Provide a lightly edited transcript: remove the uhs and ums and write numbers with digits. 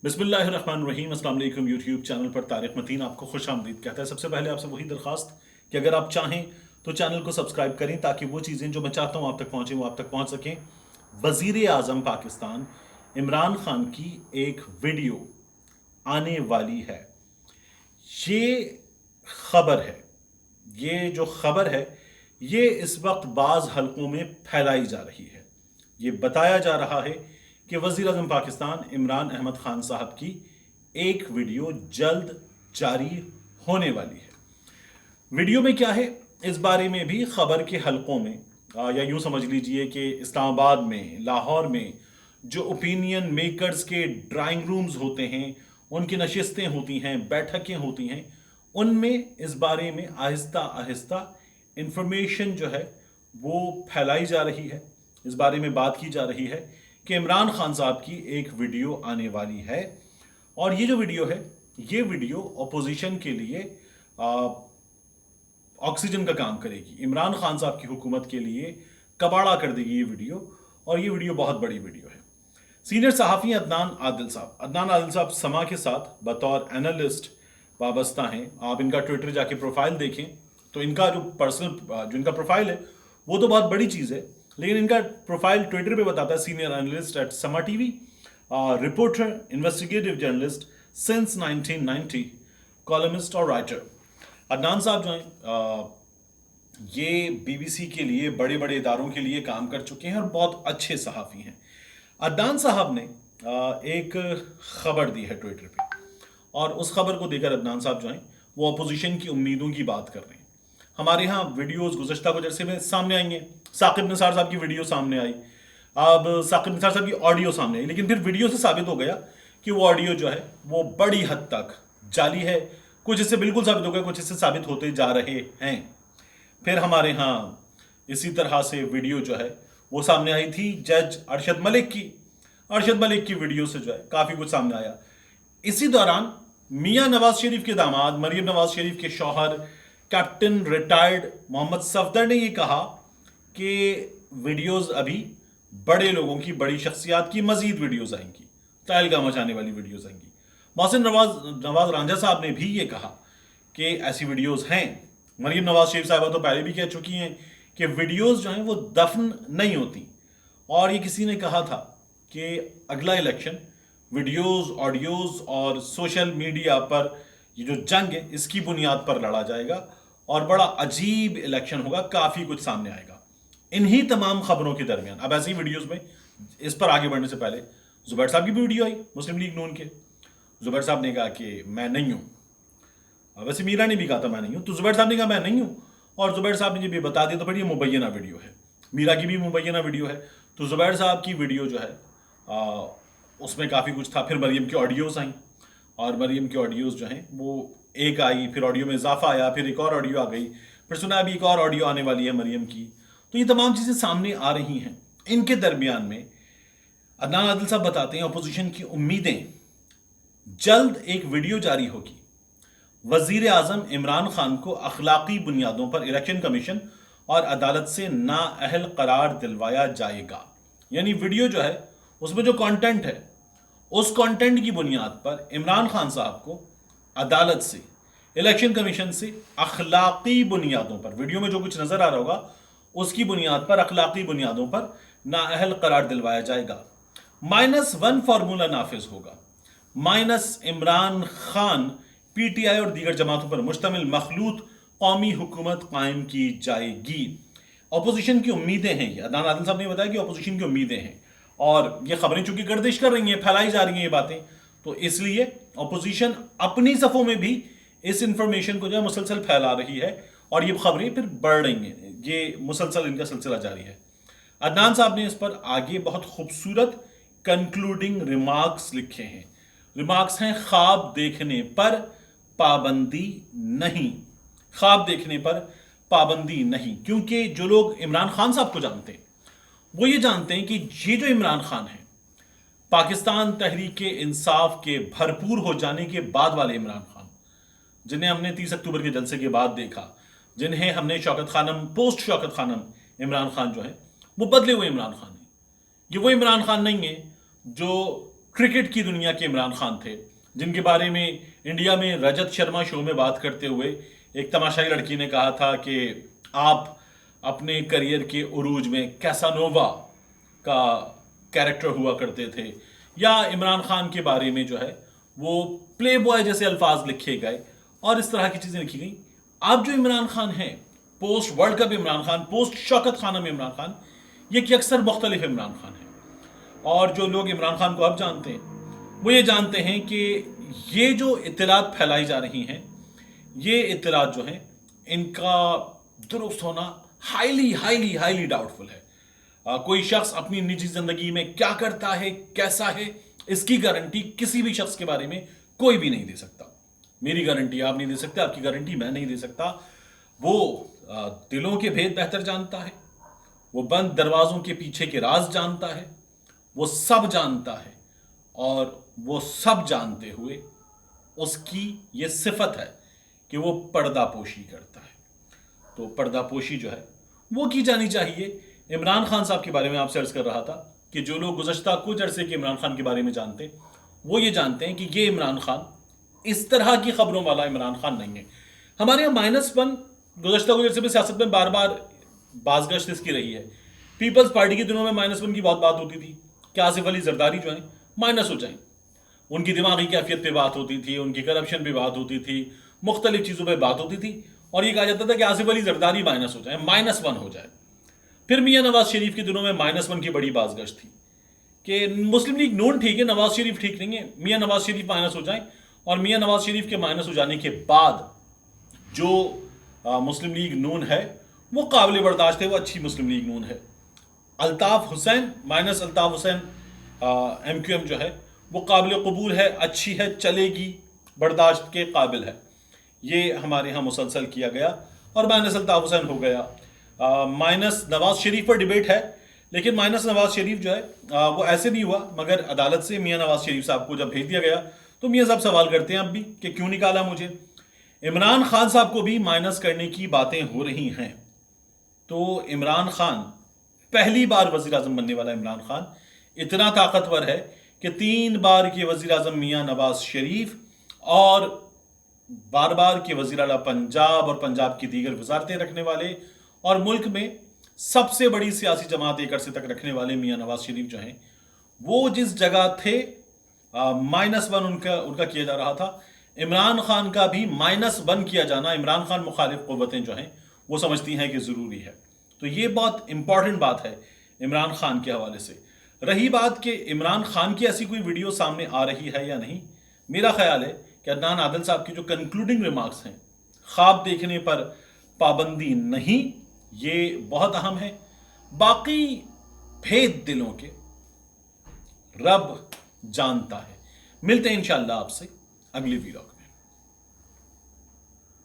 बिस्मिल्लाहिर्रहमानिर्रहीम। अस्सलाम वालेकुम। यूट्यूब चैनल पर तारिक मतीन आपको खुश आमदीद कहता है। सबसे पहले आपसे वही दरखास्त कि अगर आप चाहें तो चैनल को सब्सक्राइब करें ताकि वो चीज़ें जो मैं चाहता हूँ आप तक पहुँचें वो आप तक पहुँच सकें। वज़ीर आज़म पाकिस्तान इमरान खान की एक वीडियो आने वाली है। ये खबर है, ये जो खबर है ये इस वक्त बाज़ हलकों में फैलाई जा रही है। ये बताया जा रहा है कि वज़ीर आज़म पाकिस्तान इमरान अहमद खान साहब की एक वीडियो जल्द जारी होने वाली है। वीडियो में क्या है इस बारे में भी खबर के हलकों में या यूं समझ लीजिए कि इस्लामाबाद में, लाहौर में जो ओपिनियन मेकर्स के ड्राइंग रूम्स होते हैं, उनकी नशिस्तें होती हैं, बैठकें होती हैं, उनमें इस बारे में आहिस्ता आहिस्ता इंफॉर्मेशन जो है वो फैलाई जा रही है। इस बारे में बात की जा रही है कि इमरान खान साहब की एक वीडियो आने वाली है और ये जो वीडियो है ये वीडियो अपोजिशन के लिए ऑक्सीजन का काम करेगी। इमरान खान साहब की हुकूमत के लिए कबाड़ा कर देगी ये वीडियो, और ये वीडियो बहुत बड़ी वीडियो है। सीनियर सहाफ़ी अदनान आदिल साहब समा के साथ बतौर एनालिस्ट वाबस्ता हैं। आप इनका ट्विटर जाके प्रोफाइल देखें तो इनका जो पर्सनल जो इनका प्रोफाइल है वो तो बहुत बड़ी चीज़ है, लेकिन इनका प्रोफाइल ट्विटर पे बताता है सीनियर एनालिस्ट एट समा TV, reporter, investigative journalist since 1990, columnist और राइटर। अदनान साहब जो हैं ये बीबीसी के लिए, बड़े बड़े इदारों के लिए काम कर चुके हैं और बहुत अच्छे सहाफ़ी हैं। अदनान साहब ने एक खबर दी है ट्विटर पे, और उस खबर को देकर अदनान साहब जो हैं वो अपोजिशन की उम्मीदों की बात कर रहे हैं। हमारे यहाँ वीडियोस गुज़श्ता को जैसे में सामने आई हैं, साकिब निसार साहब की वीडियो सामने आई, अब साकिब निसार साहब की ऑडियो सामने आई, लेकिन फिर वीडियो से साबित हो गया कि वो ऑडियो जो है वो बड़ी हद तक जाली है। कुछ इससे बिल्कुल साबित हो गया, कुछ इससे साबित होते जा रहे हैं। फिर हमारे यहाँ इसी तरह से वीडियो जो है वो सामने आई थी जज अरशद मलिक की वीडियो से जो है काफ़ी कुछ सामने आया। इसी दौरान मियां नवाज शरीफ के दामाद, मरियम नवाज शरीफ के शौहर, कैप्टन रिटायर्ड मोहम्मद सफदर ने ये कहा कि वीडियोस अभी बड़े लोगों की, बड़ी शख्सियात की मजीद वीडियोस आएंगी, तहलका मचाने वाली वीडियोस आएंगी। मोहसिन नवाज रांझा साहब ने भी ये कहा कि ऐसी वीडियोस हैं। मरियम नवाज शरीफ साहबा तो पहले भी कह चुकी हैं कि वीडियोस जो हैं वो दफन नहीं होती, और ये किसी ने कहा था कि अगला इलेक्शन वीडियोस, ऑडियोज और सोशल मीडिया पर ये जो जंग है इसकी बुनियाद पर लड़ा जाएगा और बड़ा अजीब इलेक्शन होगा, काफ़ी कुछ सामने आएगा। इन्हीं तमाम खबरों के दरमियान अब ऐसी वीडियोस में, इस पर आगे बढ़ने से पहले जुबैर साहब की भी वीडियो आई, मुस्लिम लीग नून के। जुबैर साहब ने कहा कि मैं नहीं हूँ, वैसे मीरा ने भी कहा था मैं नहीं हूँ, तो जुबैर साहब ने कहा मैं नहीं हूँ, और जुबैर साहब ने जब ये बता दिया तो फिर ये मुबैना वीडियो है। मीरा की भी मुबैना वीडियो है, तो जुबैर साहब की वीडियो जो है उसमें काफ़ी कुछ था। फिर मरियम की ऑडियोज़ आई, और मरियम की ऑडियोज़ जो हैं वो एक आई, फिर ऑडियो में इजाफा आया, फिर एक और ऑडियो आ गई, फिर सुना अभी एक और ऑडियो आने वाली है मरियम की। तो ये तमाम चीज़ें सामने आ रही हैं। इनके दरमियान में अदनान आदिल साहब बताते हैं अपोजिशन की उम्मीदें, जल्द एक वीडियो जारी होगी, वजीर आजम इमरान खान को अखलाकी बुनियादों पर इलेक्शन कमीशन और अदालत से नाअहल करार दिलवाया जाएगा। यानी वीडियो जो है उसमें जो कंटेंट है उस कंटेंट की बुनियाद पर इमरान खान साहब को अदालत से, इलेक्शन कमीशन से अखलाकी बुनियादों पर, वीडियो में जो कुछ नजर आ रहा होगा उसकी बुनियाद पर, अखलाकी बुनियादों पर नाअहल करार दिलवाया जाएगा। -1 फार्मूला नाफिज होगा, माइनस इमरान खान, पीटीआई और दीगर जमातों पर मुश्तमिल मखलूत कौमी हुकूमत कायम की जाएगी। अपोजिशन की उम्मीदें हैं, ये अदनान आदिल साहब ने बताया कि अपोजिशन की उम्मीदें हैं, और ये खबरें चूंकि गर्दिश कर रही हैं, फैलाई जा रही हैं ये बातें, तो इसलिए अपोजिशन अपनी सफ़ों में भी इस इंफॉर्मेशन को जो है मुसलसल फैला रही है, और ये खबरें फिर बढ़ रही हैं, ये मुसलसल इनका सिलसिला जारी है। अदनान साहब ने इस पर आगे बहुत खूबसूरत कंक्लूडिंग रिमार्क्स लिखे हैं। रिमार्क्स हैं ख्वाब देखने पर पाबंदी नहीं, ख्वाब देखने पर पाबंदी नहीं, क्योंकि जो लोग इमरान खान साहब को जानते हैं वो ये जानते हैं कि ये जो इमरान खान है, पाकिस्तान तहरीक इंसाफ के भरपूर हो जाने के बाद वाले इमरान खान, जिन्हें हमने 30 अक्टूबर के जलसे के बाद देखा, जिन्हें हमने शौकत खानम, पोस्ट शौकत खानम इमरान खान जो है वो बदले हुए इमरान खान है। ये वो इमरान खान नहीं है जो क्रिकेट की दुनिया के इमरान खान थे, जिनके बारे में इंडिया में रजत शर्मा शो में बात करते हुए एक तमाशाई लड़की ने कहा था कि आप अपने करियर के उरूज में कैसानोवा का कैरेक्टर हुआ करते थे, या इमरान खान के बारे में जो है वो प्ले बॉय जैसे अल्फाज लिखे गए और इस तरह की चीज़ें लिखी गई। अब जो इमरान खान है, post world cup Imran Khan, post Shaukat Khanum Imran Khan, ये कि अक्सर मुख्तलिफ इमरान खान है। और जो लोग इमरान खान को अब जानते हैं वो ये जानते हैं कि ये जो इत्तलात फैलाई जा रही हैं, ये इत्तलात जो हैं इनका दुरुस्त होना हाईली हाईली हाईली डाउटफुल है। कोई शख्स अपनी निजी जिंदगी में क्या करता है, कैसा है, इसकी गारंटी किसी भी शख्स के बारे में कोई भी नहीं दे सकता। मेरी गारंटी आप नहीं दे सकते, आपकी गारंटी मैं नहीं दे सकता। वो दिलों के भेद बेहतर जानता है, वो बंद दरवाजों के पीछे के राज जानता है, वो सब जानता है, और वो सब जानते हुए उसकी ये सिफत है कि वो पर्दापोशी करता है। तो पर्दापोशी जो है वो की जानी चाहिए। इमरान खान साहब के बारे में आपसे अर्ज कर रहा था कि जो लोग गुज़श्ता कुछ अरसे के इमरान खान के बारे में जानते हैं वो ये जानते हैं कि ये इमरान खान इस तरह की खबरों वाला इमरान खान नहीं है। हमारे यहाँ -1 गुज़श्ता कुछ अरसे में सियासत में बार बार बाज़गश्त इसकी रही है। पीपल्स पार्टी के दिनों में -1 की बहुत बात होती थी कि आसिफ अली जरदारी जो है माइनस हो जाए, उनकी दिमागी कैफियत पे बात होती थी, उनकी करप्शन पे बात होती थी, मुख्तलिफ चीज़ों पे बात होती थी, और ये कहा जाता था कि आसिफ अली जरदारी माइनस हो जाए, -1 हो जाए। फिर मियाँ नवाज शरीफ के दिनों में -1 की बड़ी बाज़गश्त थी कि मुस्लिम लीग नून ठीक है, नवाज शरीफ ठीक नहीं है, मियाँ नवाज शरीफ माइनस हो जाए। और मियाँ नवाज शरीफ के माइनस हो जाने के बाद जो मुस्लिम लीग नून है वो काबिल बर्दाश्त है, वो अच्छी मुस्लिम लीग नून है। अल्ताफ़ हुसैन माइनस अल्ताफ़ हुसैन MQM जो है वो काबिल कबूल है, अच्छी है, चलेगी, बर्दाश्त के काबिल है। ये हमारे यहाँ मुसलसल किया गया और माइनस अल्ताफ़ हुसैन हो गया। माइनस नवाज शरीफ पर डिबेट है, लेकिन माइनस नवाज शरीफ जो है वो ऐसे नहीं हुआ, मगर अदालत से मियाँ नवाज शरीफ साहब को जब भेज दिया गया तो मियाँ साहब सवाल करते हैं अब भी कि क्यों निकाला मुझे। इमरान खान साहब को भी माइनस करने की बातें हो रही हैं। तो इमरान खान पहली बार वज़ीर आज़म बनने वाला इमरान खान इतना ताकतवर है कि 3 बार के वज़ीर आज़म मियाँ नवाज शरीफ और बार बार के वज़ीर आला पंजाब और पंजाब की दीगर वजारतें रखने वाले और मुल्क में सबसे बड़ी सियासी जमात एक अरसे तक रखने वाले मियाँ नवाज शरीफ जो हैं वो जिस जगह थे -1 उनका किया जा रहा था, इमरान खान का भी -1 किया जाना इमरान खान मुखालिफ क़ुव्वतें जो हैं वो समझती हैं कि ज़रूरी है। तो ये बहुत इंपॉर्टेंट बात है इमरान खान के हवाले से। रही बात कि इमरान खान की ऐसी कोई वीडियो सामने आ रही है या नहीं, मेरा ख्याल है कि अदनान आदिल साहब की जो कंक्लूडिंग रिमार्क्स हैं, ख्वाब देखने पर पाबंदी नहीं, ये बहुत अहम है। बाकी भेद दिलों के रब जानता है। मिलते हैं इंशाअल्लाह आपसे अगली वीडियो।